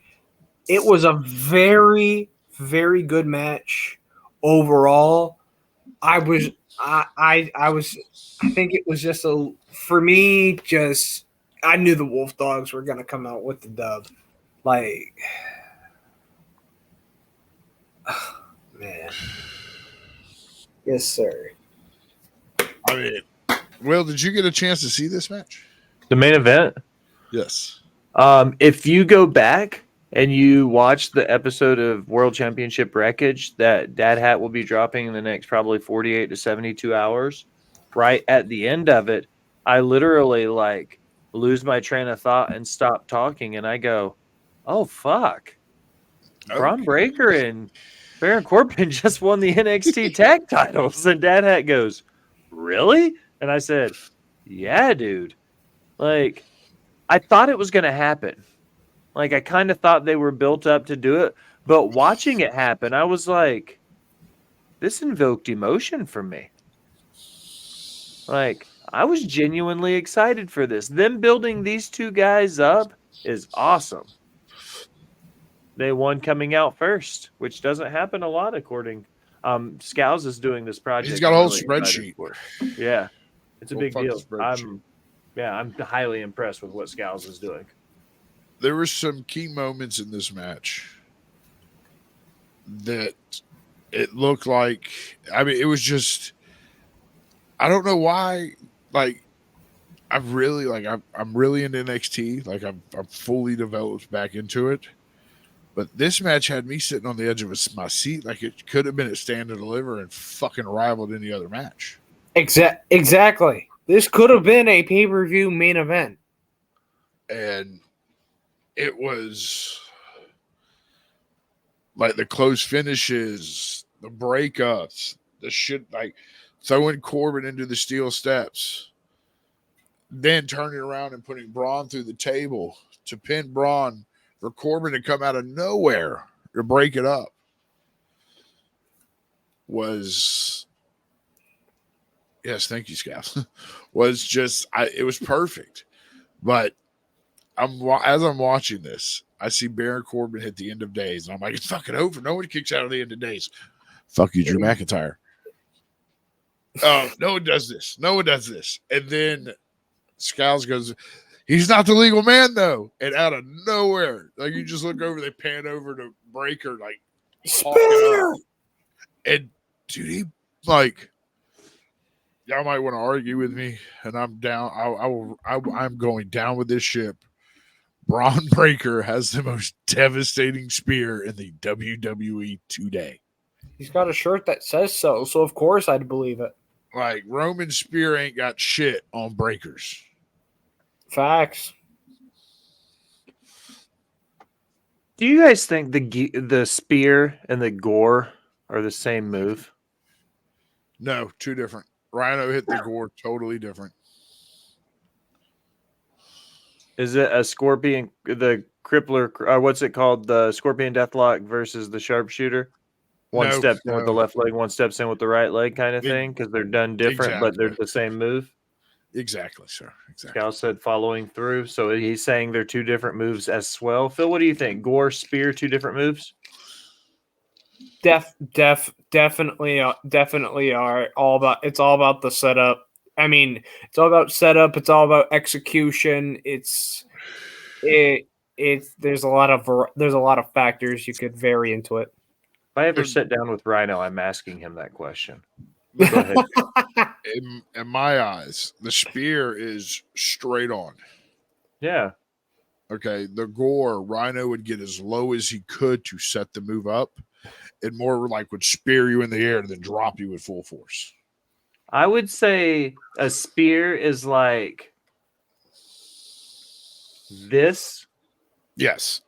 It was a very, very good match overall. I think it was just for me, I knew the Wolf Dogs were gonna come out with the dub. Like, oh, man. Yes, sir. I mean, Will, did you get a chance to see this match? The main event? Yes. If you go back and you watch the episode of World Championship Wreckage that Dad Hat will be dropping in the next probably 48 to 72 hours, right at the end of it, I literally like lose my train of thought and stop talking. And I go, oh, fuck. Braun Breaker and Baron Corbin just won the NXT tag titles. And Dad Hat goes, really? And I said, yeah, dude. Like, I thought it was going to happen. Like, I kind of thought they were built up to do it. But watching it happen, I was like, this invoked emotion from me. Like, I was genuinely excited for this. Them building these two guys up is awesome. They won coming out first, which doesn't happen a lot according. Scows is doing this project. He's got a whole spreadsheet. Yeah. It's a big deal. I'm highly impressed with what Scows is doing. There were some key moments in this match that it looked like, I mean, it was just, I don't know why, like, I'm really into NXT. Like I'm fully developed back into it. But this match had me sitting on the edge of my seat, like it could have been at Stand and Deliver and fucking rivaled any other match. Exactly. This could have been a pay-per-view main event. And it was like the close finishes, the breakups, the shit, like throwing Corbin into the steel steps, then turning around and putting Braun through the table to pin Braun, for Corbin to come out of nowhere to break it up was, yes, thank you, Scout. Was just, it was perfect. But as I'm watching this, I see Baron Corbin hit the end of days, and I'm like, it's fucking over. No one kicks out of the end of days. Fuck you, Drew McIntyre. No one does this. No one does this. And then Scowls goes, he's not the legal man, though. And out of nowhere, like you just look over, they pan over to Breaker, like, Spear! And dude, he, like, y'all might want to argue with me, and I'm down. I'm going down with this ship. Braun Breaker has the most devastating spear in the WWE today. He's got a shirt that says so of course I'd believe it. Like, Roman Spear ain't got shit on Breakers. Facts. Do you guys think the spear and the gore are the same move? No, two different. Rhino hit the gore totally different. Is it a scorpion, the crippler, what's it called? The scorpion deathlock versus the sharpshooter? One steps in with the left leg, one steps in with the right leg kind of thing? Because they're done different, but they're the same move? Exactly, sir. Exactly. Scal said following through. So he's saying they're two different moves as well. Phil, what do you think? Gore, spear, two different moves? Definitely are all about. It's all about the setup. I mean, it's all about setup. It's all about execution. There's a lot of factors you could vary into it. If I ever sit down with Rhino, I'm asking him that question. Go ahead. In my eyes, the spear is straight on. Yeah. Okay, the gore, Rhino would get as low as he could to set the move up, and more like would spear you in the air and then drop you with full force. I would say a spear is like this. Yes.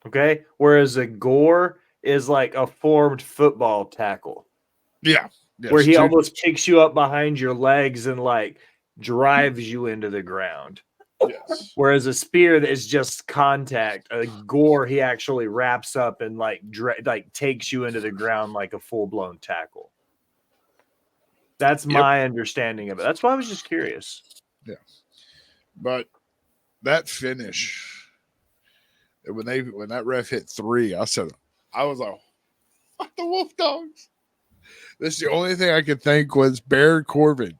Okay. Whereas a gore is like a formed football tackle. Yeah. Yes, where he almost picks you up behind your legs and like drives you into the ground. Yes. Whereas a spear is just contact. A gore, he actually wraps up and like takes you into the ground like a full blown tackle. That's my understanding of it. That's why I was just curious. Yeah, but that finish, when that ref hit 3, I was like, "Fuck the Wolf Dogs." This is the only thing I could think was Baron Corbin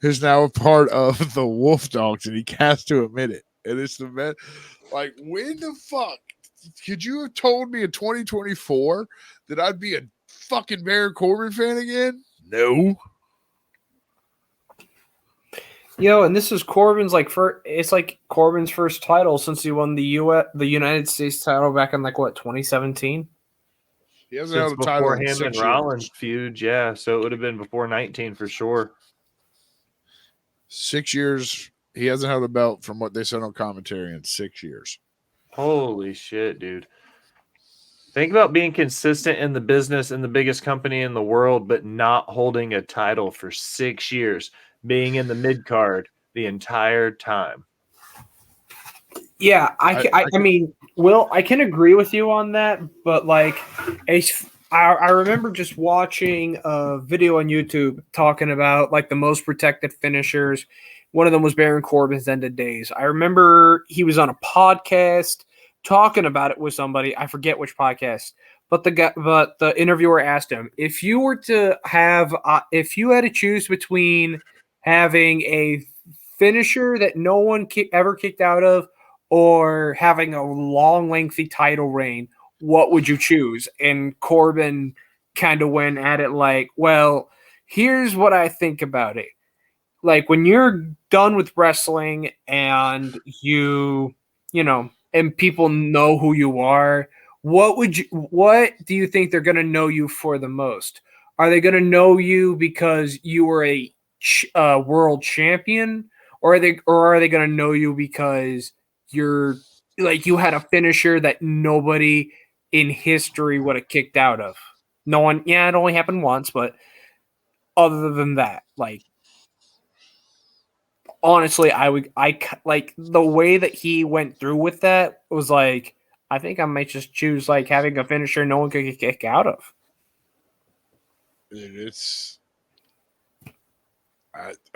is now a part of the Wolf Dogs, and he has to admit it. And it's the man. Like, when the fuck could you have told me in 2024 that I'd be a fucking Baron Corbin fan again? No. Yo, and this is Corbin's it's like Corbin's first title since he won the United States title back in 2017. He hasn't held a title before him and Rollins feud, yeah. So it would have been before 19 for sure. 6 years. He hasn't held a belt from what they said on commentary in 6 years. Holy shit, dude. Think about being consistent in the business in the biggest company in the world, but not holding a title for 6 years, being in the mid card the entire time. Yeah, I mean, Will, I can agree with you on that, but I remember just watching a video on YouTube talking about the most protected finishers. One of them was Baron Corbin's ended days. I remember he was on a podcast talking about it with somebody. I forget which podcast, but the interviewer asked him, if you had to choose between having a finisher that no one ever kicked out of or having a long, lengthy title reign, what would you choose? And Corbin kind of went at it like, well, here's what I think about it. Like when you're done with wrestling and and people know who you are, what do you think they're going to know you for the most? Are they going to know you because you were a world champion, or are they going to know you because you're like you had a finisher that nobody in history would have kicked out of? No one, yeah, it only happened once, but other than that, like honestly, I like the way that he went through with that was like, I think I might just choose like having a finisher no one could kick out of. I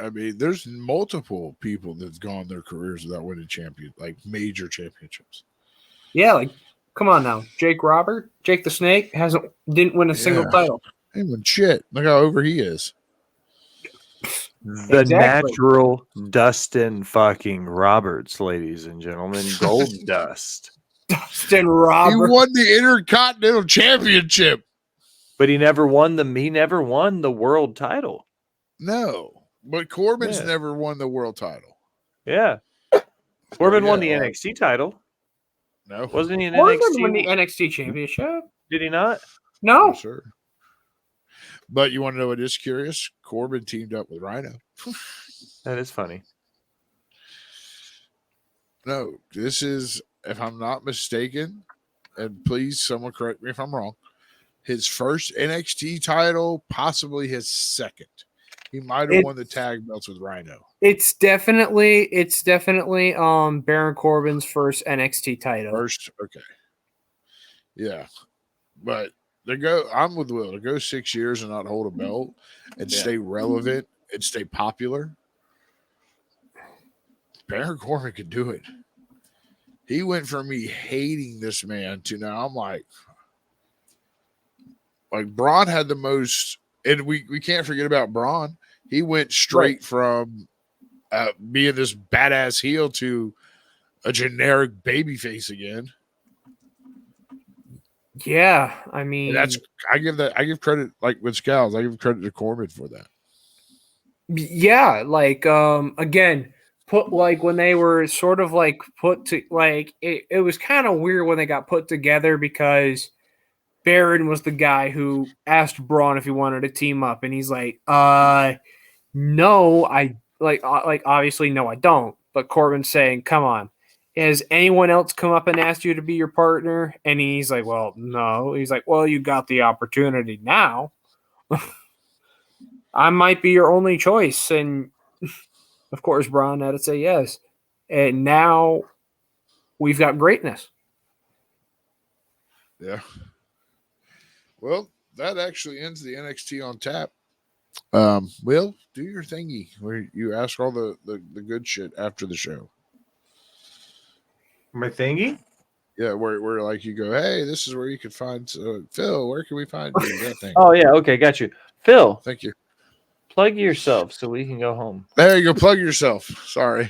mean, there's multiple people that's gone their careers without winning major championships. Yeah, like come on now, Jake the Snake didn't win a single title. He ain't won shit. Look how over he is. The natural Dustin fucking Roberts, ladies and gentlemen, Gold Dust. Dustin Roberts. He won the Intercontinental Championship, but he never won the world title. No, but Corbin's never won the world title. Yeah, Corbin won the NXT title. No, wasn't he in Corbin NXT? won the NXT championship? Did he not? No, sir. But you want to know what is curious? Corbin teamed up with Rhino. That is funny. No, this is, if I'm not mistaken, and please someone correct me if I'm wrong, his first NXT title, possibly his second. He might have won the tag belts with Rhino. It's definitely Baron Corbin's first NXT title. First, okay. Yeah. But I'm with Will. To go 6 years and not hold a belt and stay relevant and stay popular. Baron Corbin could do it. He went from me hating this man to now I'm like Braun had the most, and we can't forget about Braun. He went straight from being this badass heel to a generic babyface again. Yeah, I mean, and I give credit, like with Scowls, I give credit to Corbin for that. Yeah, like again, when they were sort of like put to it was kind of weird when they got put together because Baron was the guy who asked Braun if he wanted to team up, and he's like, no, I obviously no, I don't. But Corbin's saying, come on, has anyone else come up and asked you to be your partner? And he's like, well, no. He's like, well, you got the opportunity now. I might be your only choice. And of course, Braun had to say yes. And now we've got greatness. Yeah. Well, that actually ends the NXT on tap. Will, do your thingy where you ask all the good shit after the show. My thingy? Yeah, where like you go, hey, this is where you can find Phil. Where can we find you? That thing. Oh yeah, okay, got you, Phil. Thank you. Plug yourself so we can go home. There you go. Plug yourself. Sorry.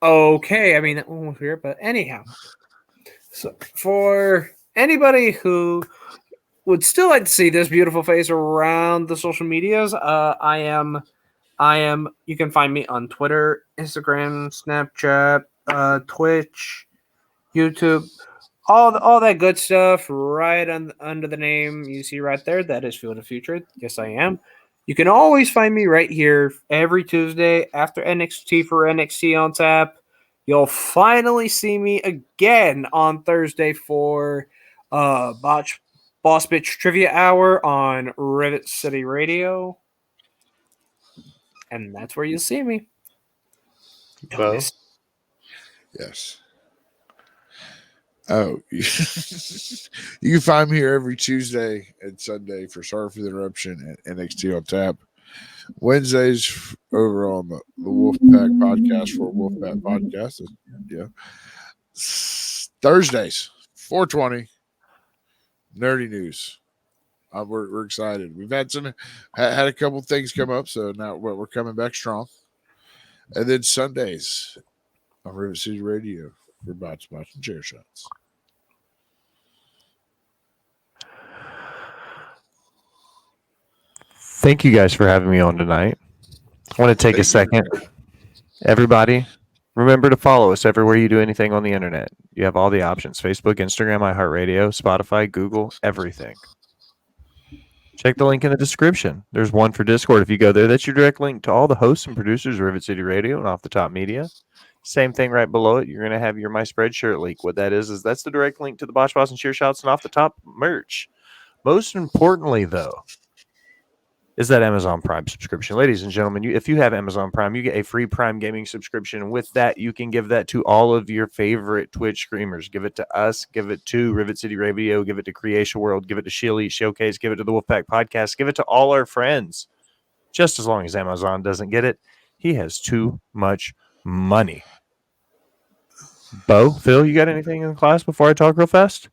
Okay, I mean that one was weird, but anyhow. So for anybody who would still like to see this beautiful face around the social medias, I am. You can find me on Twitter, Instagram, Snapchat, Twitch, YouTube, all that good stuff. Right under the name you see right there, that is Field of Future. Yes, I am. You can always find me right here every Tuesday after NXT for NXT on tap. You'll finally see me again on Thursday for Boss Bitch Trivia Hour on Rivet City Radio. And that's where you'll see me. Don't miss. Yes. Oh, you can find me here every Tuesday and Sunday for Sorry for the Interruption and NXT on tap. Wednesdays over on the Wolfpack podcast for Wolfpack podcast. Yeah. Thursdays, 420, nerdy news. We're excited. We've had a couple things come up, so now we're coming back strong. And then Sundays on Rivet City Radio for Bots and Chair Shots. Thank you guys for having me on tonight. I want to take a second. Everybody, remember to follow us everywhere you do anything on the internet. You have all the options: Facebook, Instagram, iHeartRadio, Spotify, Google, everything. Check the link in the description. There's one for Discord. If you go there, that's your direct link to all the hosts and producers of Rivet City Radio and Off the Top Media. Same thing right below it. You're going to have your My Spreadshirt link. What that is that's the direct link to the Botch Boss and Cheer Shots and Off the Top merch. Most importantly, though, is that Amazon Prime subscription. Ladies and gentlemen, if you have Amazon Prime, you get a free Prime Gaming subscription. With that, you can give that to all of your favorite Twitch streamers. Give it to us. Give it to Rivet City Radio. Give it to Creation World. Give it to She'll Eat Showcase. Give it to the Wolfpack Podcast. Give it to all our friends. Just as long as Amazon doesn't get it, he has too much money. Bo, Phil, you got anything in class before I talk real fast?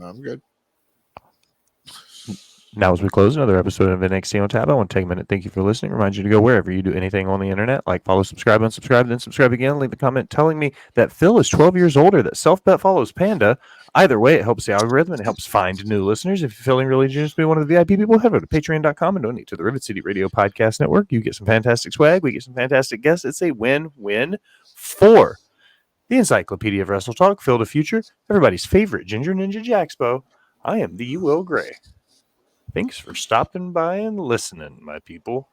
No, I'm good. Now, as we close another episode of NXT on Tap, I want to take a minute. Thank you for listening. Remind you to go wherever you do anything on the internet. Like, follow, subscribe, unsubscribe, then subscribe again. Leave a comment telling me that Phil is 12 years older, that Self-Bet follows Panda. Either way, it helps the algorithm and it helps find new listeners. If you're feeling really generous to be one of the VIP people, head over to patreon.com and donate to the Rivet City Radio Podcast Network. You get some fantastic swag. We get some fantastic guests. It's a win-win for the Encyclopedia of Wrestle Talk, Phil the Future, everybody's favorite Ginger Ninja Jaxpo. I am the Will Gray. Thanks for stopping by and listening, my people.